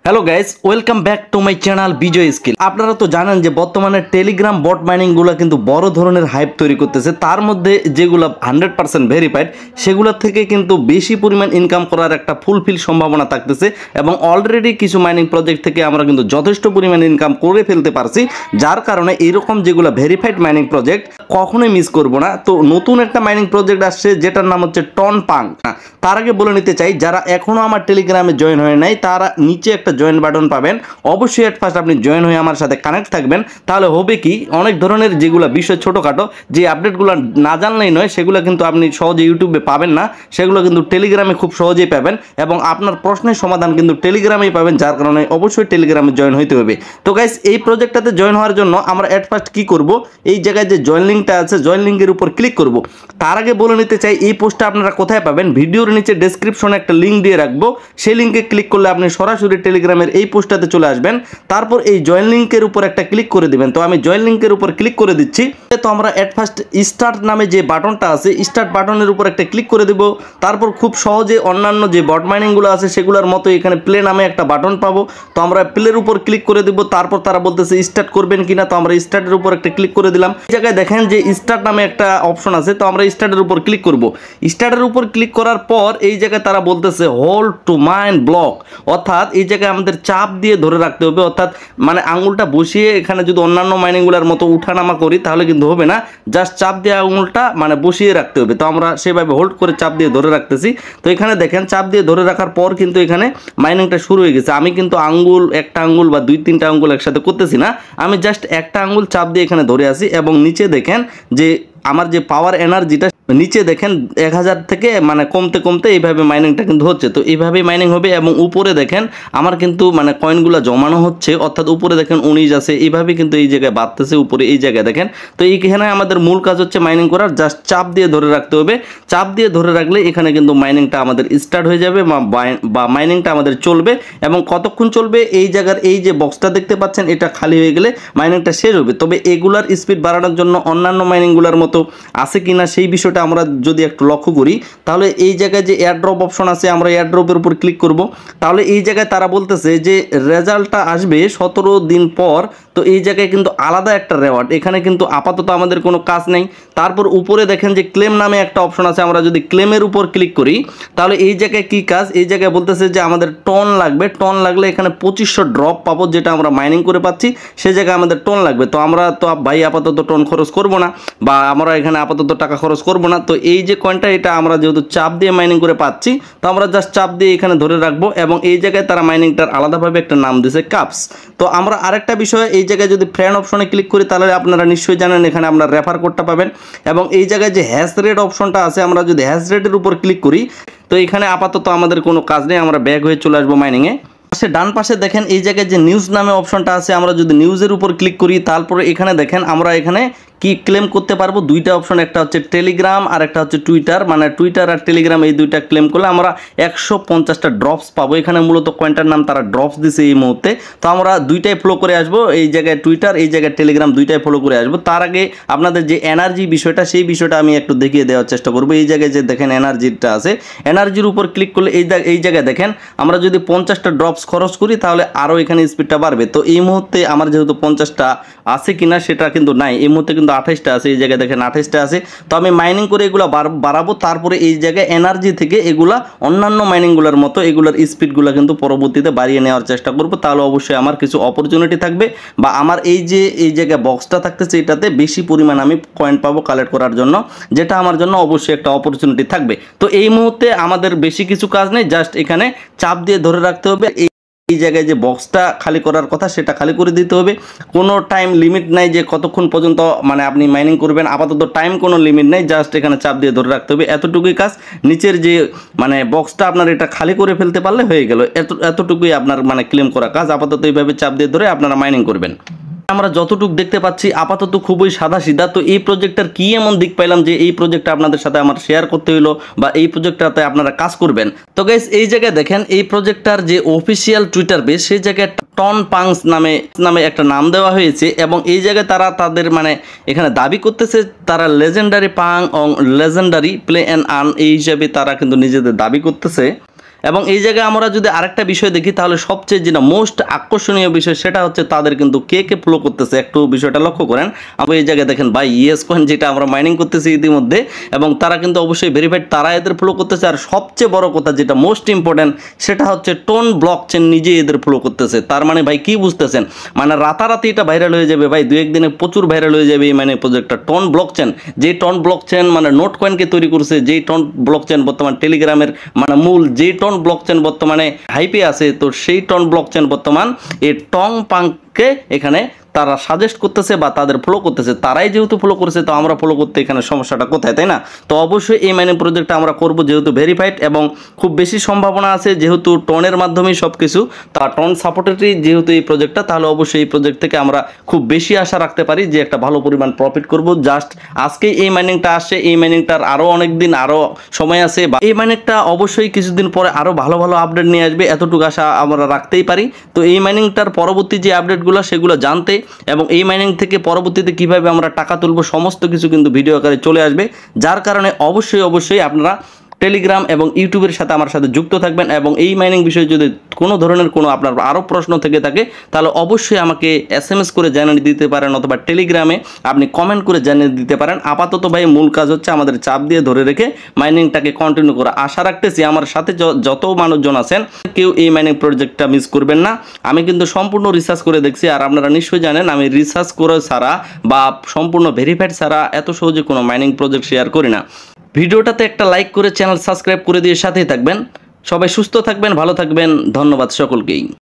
Hello guys, welcome back to my channel Bijoy skill. আপনারা তো জানেন যে বর্তমানে টেলিগ্রাম বট মাইনিংগুলো কিন্তু বড় ধরনের হাইপ তৈরি করতেছে। তার মধ্যে যেগুলো 100% ভেরিফাইড সেগুলোর থেকে কিন্তু বেশি পরিমাণ ইনকাম করার একটা ফুলফিল সম্ভাবনা থাকতেছে এবং অলরেডি কিছু মাইনিং প্রজেক্ট থেকে আমরা কিন্তু যথেষ্ট পরিমাণ ইনকাম করে ফেলতে পারছি, যার কারণে এরকম যেগুলো ভেরিফাইড মাইনিং প্রজেক্ট কখনোই মিস করব না। তো নতুন একটা মাইনিং প্রজেক্ট আসছে যেটার নাম হচ্ছে টনপাং। তার আগে বলে নিতে চাই, যারা এখনও আমার টেলিগ্রামে জয়েন হয়ে নাই তারা নিচে একটা জয়েন বাটন পাবেন, অবশ্যই এট ফার্স্ট আপনি জয়েন হয়ে আমার সাথে কানেক্ট থাকবেন। তাহলে হবে কি, অনেক ধরনের যেগুলো বিষয় ছোটোখাটো যে আপডেটগুলো না জানলেই নয় সেগুলো কিন্তু আপনি সহজে ইউটিউবে পাবেন না, সেগুলো কিন্তু টেলিগ্রামে খুব সহজেই পাবেন এবং আপনার প্রশ্নের সমাধান কিন্তু টেলিগ্রামেই পাবেন, যার কারণে অবশ্যই টেলিগ্রামে জয়েন হইতে হবে। তো গাইস, এই প্রজেক্টটাতে জয়েন হওয়ার জন্য আমরা এট ফার্স্ট কী করব, এই জায়গায় যে জয়েন লিঙ্কটা আছে জয়েন লিঙ্কের উপর ক্লিক করব। তার আগে বলে নিতে চাই, এই পোস্টটা আপনারা কোথায় পাবেন, ভিডিওর নিচে ডেসক্রিপশনে একটা লিঙ্ক দিয়ে রাখবো, সেই লিঙ্কে ক্লিক করলে আপনি সরাসরি টেলিগ্রামের এই পোস্টটাতে চলে আসবেন। তারপর এই জয়েন লিঙ্কের উপর একটা ক্লিক করে দিবেন। তো আমি জয়েন লিঙ্কের উপর ক্লিক করে দিচ্ছি। তো আমরা এট ফার্স্ট স্টার্ট নামে যে বাটনটা আছে স্টার্ট বাটনের উপর একটা ক্লিক করে দেব। তারপর খুব সহজে অন্যান্য যে বট মাইনিংগুলো আছে সেগুলোর মতো এখানে প্লে নামে একটা বাটন পাবো। তো আমরা প্লের উপর ক্লিক করে দেব। তারপর তারা বলতেছে স্টার্ট করবেন কিনা, তো আমরা স্টার্টের উপর একটা ক্লিক করে দিলাম। এই জায়গায় দেখেন যে স্টার্ট নামে একটা অপশন আছে, তো আমরা স্টার্টের উপর ক্লিক করব। স্টার্টের উপর ক্লিক করার পর এই জায়গায় তারা বলতেছে হোল্ড টু মাইন ব্লক, অর্থাৎ এই জায়গায় আমাদের চাপ দিয়ে ধরে রাখতে হবে, অর্থাৎ মানে আঙুলটা বসিয়ে এখানে যদি অন্যান্য মাইনিংগুলোর মতো উঠানামা করি তাহলে কিন্তু হবে না, জাস্ট চাপ দিয়ে আঙুলটা মানে বসিয়ে রাখতে হবে। তো আমরা সেভাবে হোল্ড করে চাপ দিয়ে ধরে রাখতেছি। তো এখানে দেখেন চাপ দিয়ে ধরে রাখার পর কিন্তু এখানে মাইনিংটা শুরু হয়ে গেছে। আমি কিন্তু একটা আঙ্গুল বা 2-3টা আঙ্গুল একসাথে করতেছি না, আমি জাস্ট একটা আঙ্গুল চাপ দিয়ে এখানে ধরে আছি এবং নিচে দেখেন যে আমার যে পাওয়ার এনার্জিটা নিচে দেখেন 1000 থেকে মানে কমতে কমতে এইভাবে মাইনিংটা কিন্তু হচ্ছে। তো এইভাবেই মাইনিং হবে এবং উপরে দেখেন আমার কিন্তু মানে কয়েনগুলো জমানো হচ্ছে, অর্থাৎ উপরে দেখেন 19 আছে, এইভাবে কিন্তু এই জায়গায় বাড়তেছে উপরে এই জায়গায় দেখেন। তো এইখানে আমাদের মূল কাজ হচ্ছে মাইনিং করার, জাস্ট চাপ দিয়ে ধরে রাখতে হবে। চাপ দিয়ে ধরে রাখলে এখানে কিন্তু মাইনিংটা আমাদের স্টার্ট হয়ে যাবে বা মাইনিংটা আমাদের চলবে। এবং কতক্ষণ চলবে, এই জায়গার এই যে বক্সটা দেখতে পাচ্ছেন এটা খালি হয়ে গেলে মাইনিংটা শেষ হবে। তবে এগুলার স্পিড বাড়ানোর জন্য অন্যান্য মাইনিংগুলোর মতো আছে কিনা সেই বিষয়টা আমরা যদি একটু লক্ষ্য করি, তাহলে এই জায়গায় যে এয়ারড্রপ অপশন আছে আমরা এয়ারড্রপের উপর ক্লিক করব। তাহলে এই জায়গায় তারা বলতেছে যে রেজাল্টটা আসবে 17 দিন পর। তো এই জায়গায় কিন্তু আলাদা একটা রেওয়ার্ড, এখানে কিন্তু আপাতত আমাদের কোনো কাজ নেই। তারপর উপরে দেখেন যে ক্লেম নামে একটা অপশন আছে, আমরা যদি ক্লেমের উপর ক্লিক করি তাহলে এই জায়গায় কি কাজ, এই জায়গায় বলতেছে যে আমাদের টন লাগবে, টন লাগলে এখানে 2500 ড্রপ পাবো, যেটা আমরা মাইনিং করে পাচ্ছি সেই জায়গায় আমাদের টন লাগবে। তো আমরা তো ভাই আপাতত টন খরচ করব না বা আমরা এখানে আপাতত টাকা খরচ করব না। তো এই যে কয়েনটা এটা আমরা যেহেতু চাপ দিয়ে মাইনিং করে পাচ্ছি, তো আমরা জাস্ট চাপ দিয়ে এখানে ধরে রাখবো এবং এই জায়গায় তারা মাইনিংটার আলাদাভাবে একটা নাম দিয়েছে কাপস। তো আমরা আরেকটা বিষয়, এই জায়গায় যদি ফ্রেন্ড অপশনে ক্লিক করি তাহলে আপনারা নিশ্চয়ই জানেন এখানে আমরা রেফার কোডটা পাবেন এবং এই জায়গায় যে হ্যাশ রেট অপশনটা আছে আমরা যদি হ্যাশ রেটের উপর ক্লিক করি তো এখানে আপাতত আমাদের কোনো কাজ নেই, আমরা ব্যাক হয়ে চলে আসবো মাইনিংয়ে। ডান পাশে দেখেন এই জায়গায় যে নিউজ নামে অপশনটা আছে, আমরা যদি নিউজের উপর ক্লিক করি তারপরে এখানে দেখেন আমরা এখানে কি ক্লেম করতে পারবো, দুইটা অপশন, একটা হচ্ছে টেলিগ্রাম আর একটা হচ্ছে টুইটার। মানে টুইটার আর টেলিগ্রাম এই দুইটা ক্লেম করলে আমরা 150টা ড্রপস পাবো। এখানে মূলত কয়েনটার নাম তারা ড্রপস দিছে এই মুহূর্তে। তো আমরা দুইটাই ফলো করে আসবো, এই জায়গায় টুইটার এই জায়গায় টেলিগ্রাম দুইটাই ফলো করে আসবো। তার আগে আপনাদের যে এনার্জি বিষয়টা সেই বিষয়টা আমি একটু দেখিয়ে দেওয়ার চেষ্টা করবো। এই জায়গায় যে দেখেন এনার্জিটা আছে, এনার্জির উপর ক্লিক করলে এই জায়গায় দেখেন আমরা যদি 50টা ড্রপস খরচ করি তাহলে আরও এখানে স্পিডটা বাড়বে। তো এই মুহূর্তে আমার যেহেতু 50টা আছে কিনা সেটা কিন্তু নাই, এই মুহূর্তে কিন্তু 28টা আছে, এই জায়গায় দেখেন 28টা আছে। তো আমি মাইনিং করে এগুলো বাড়াবো, তারপরে এই জায়গায় এনার্জি থেকে এগুলা অন্যান্য মাইনিংগুলোর মতো এগুলোর স্পিডগুলো কিন্তু পরবর্তীতে বাড়িয়ে নেওয়ার চেষ্টা করবো। তাহলে অবশ্যই আমার কিছু অপরচুনিটি থাকবে বা আমার এই যে এই জায়গায় বক্সটা থাকতেছে এটাতে বেশি পরিমাণ আমি কয়েন পাবো কালেক্ট করার জন্য, যেটা আমার জন্য অবশ্যই একটা অপরচুনিটি থাকবে। তো এই মুহূর্তে আমাদের বেশি কিছু কাজ নেই, জাস্ট এখানে চাপ দিয়ে ধরে রাখতে হবে। এই জায়গায় যে বক্সটা খালি করার কথা সেটা খালি করে দিতে হবে। কোনো টাইম লিমিট নাই যে কতক্ষণ পর্যন্ত মানে আপনি মাইনিং করবেন, আপাতত টাইম কোনো লিমিট নেই, জাস্ট এখানে চাপ দিয়ে ধরে রাখতে হবে, এতটুকুই কাজ। নিচের যে মানে বক্সটা আপনার এটা খালি করে ফেলতে পারলে হয়ে গেল, এতটুকুই আপনার মানে ক্লেম করা কাজ। আপাতত এইভাবে চাপ দিয়ে ধরে আপনারা মাইনিং করবেন। আমরা যতটুকু দেখতে পাচ্ছি আপাতত খুবই সাদা সিধা। তো এই প্রজেক্টটার কি এমন দিক পাইলাম যে এই প্রজেক্টটা আপনাদের সাথে আমার শেয়ার করতে হইলো বা এই প্রজেক্টটাতে আপনারা কাজ করবেন। তো গাইস, এই জায়গায় দেখেন এই প্রজেক্টটার যে অফিসিয়াল টুইটার পেজ সেই জায়গায় টনপাংস নামে একটা নাম দেওয়া হয়েছে এবং এই জায়গায় তারা তাদের মানে এখানে দাবি করতেছে তারা লেজেন্ডারি পাং ও লেজেন্ডারি প্লে অ্যান্ড আর্ন এই হিসাবে তারা কিন্তু নিজেদের দাবি করতেছে। এবং এই জায়গায় আমরা যদি আরেকটা বিষয় দেখি তাহলে সবচেয়ে যেটা মোস্ট আকর্ষণীয় বিষয় সেটা হচ্ছে তাদের কিন্তু কে কে ফলো করতেছে, একটু বিষয়টা লক্ষ্য করেন। আমরা এই জায়গায় দেখেন ভাই ইয়েস কয়েন যেটা আমরা মাইনিং করতেছি ইতিমধ্যে, এবং তারা কিন্তু অবশ্যই ভেরিফাইড, তারা এদের ফলো করতেছে। আর সবচেয়ে বড় কথা যেটা মোস্ট ইম্পর্টেন্ট সেটা হচ্ছে টোন ব্লকচেন নিজে এদের ফলো করতেছে। তার মানে ভাই কি বুঝতেছেন, মানে রাতারাতি এটা ভাইরাল হয়ে যাবে ভাই, 2-1 দিনে প্রচুর ভাইরাল হয়ে যাবে এই মানে প্রজেক্টটা। টোন ব্লকচেন, যে টোন ব্লকচেন মানে নোট কয়েনকে তৈরি করছে, যেই টোন ব্লকচেন বর্তমান টেলিগ্রামের মানে মূল, যেই টোন ব্লকচেন বর্তমানে হাইপে আছে, তো সেই টোন ব্লকচেন বর্তমান এই টং পাংকে এখানে তারা সাজেস্ট করতেছে বা তাদের ফলো করতেছে। তারাই যেহেতু ফলো করেছে তো আমরা ফলো করতে এখানে সমস্যাটা কোথায়, তাই না? তো অবশ্যই এই মাইনিং প্রজেক্টটা আমরা করব যেহেতু ভেরিফাইড, এবং খুব বেশি সম্ভাবনা আছে যেহেতু টনের মাধ্যমেই সব কিছু, তা টন সাপোর্টেডই যেহেতু এই প্রজেক্টটা, তাহলে অবশ্যই এই প্রজেক্ট থেকে আমরা খুব বেশি আশা রাখতে পারি যে একটা ভালো পরিমাণ প্রফিট করব। জাস্ট আজকেই এই মাইনিংটা আসছে, এই মাইনিংটার আরও অনেক দিন আরও সময় আছে, বা এই মাইনিংটা অবশ্যই কিছুদিন পরে আরও ভালো ভালো আপডেট নিয়ে আসবে, এতটুকু আশা আমরা রাখতেই পারি। তো এই মাইনিংটার পরবর্তী যে আপডেটগুলো সেগুলো জানতে এবং এই মাইনিং থেকে পরবর্তীতে কিভাবে আমরা টাকা তুলব সমস্ত কিছু কিন্তু ভিডিও আকারে চলে আসবে। যার কারণে অবশ্যই আপনারা টেলিগ্রাম এবং ইউটিউবের সাথে আমার সাথে যুক্ত থাকবেন। এবং এই মাইনিং বিষয়ে যদি কোনো ধরনের কোনো আপনার আরও প্রশ্ন থেকে থাকে তাহলে অবশ্যই আমাকে SMS করে জানিয়ে দিতে পারেন, অথবা টেলিগ্রামে আপনি কমেন্ট করে জানিয়ে দিতে পারেন। আপাতত ভাই মূল কাজ হচ্ছে আমাদের চাপ দিয়ে ধরে রেখে মাইনিংটাকে কন্টিনিউ করা। আশা রাখতেছি আমার সাথে যত মানুষজন আছেন কেউ এই মাইনিং প্রজেক্টটা মিস করবেন না। আমি কিন্তু সম্পূর্ণ রিসার্চ করে দেখছি, আর আপনারা নিশ্চয়ই জানেন আমি রিসার্চ করে ছাড়া বা সম্পূর্ণ ভেরিফাইড ছাড়া এত সহজে কোনো মাইনিং প্রজেক্ট শেয়ার করি না। ভিডিওটাতে একটা লাইক করে চ্যানেল সাবস্ক্রাইব করে দিয়ে সাথেই থাকবেন। সবাই সুস্থ থাকবেন, ভালো থাকবেন, ধন্যবাদ সকলকেই।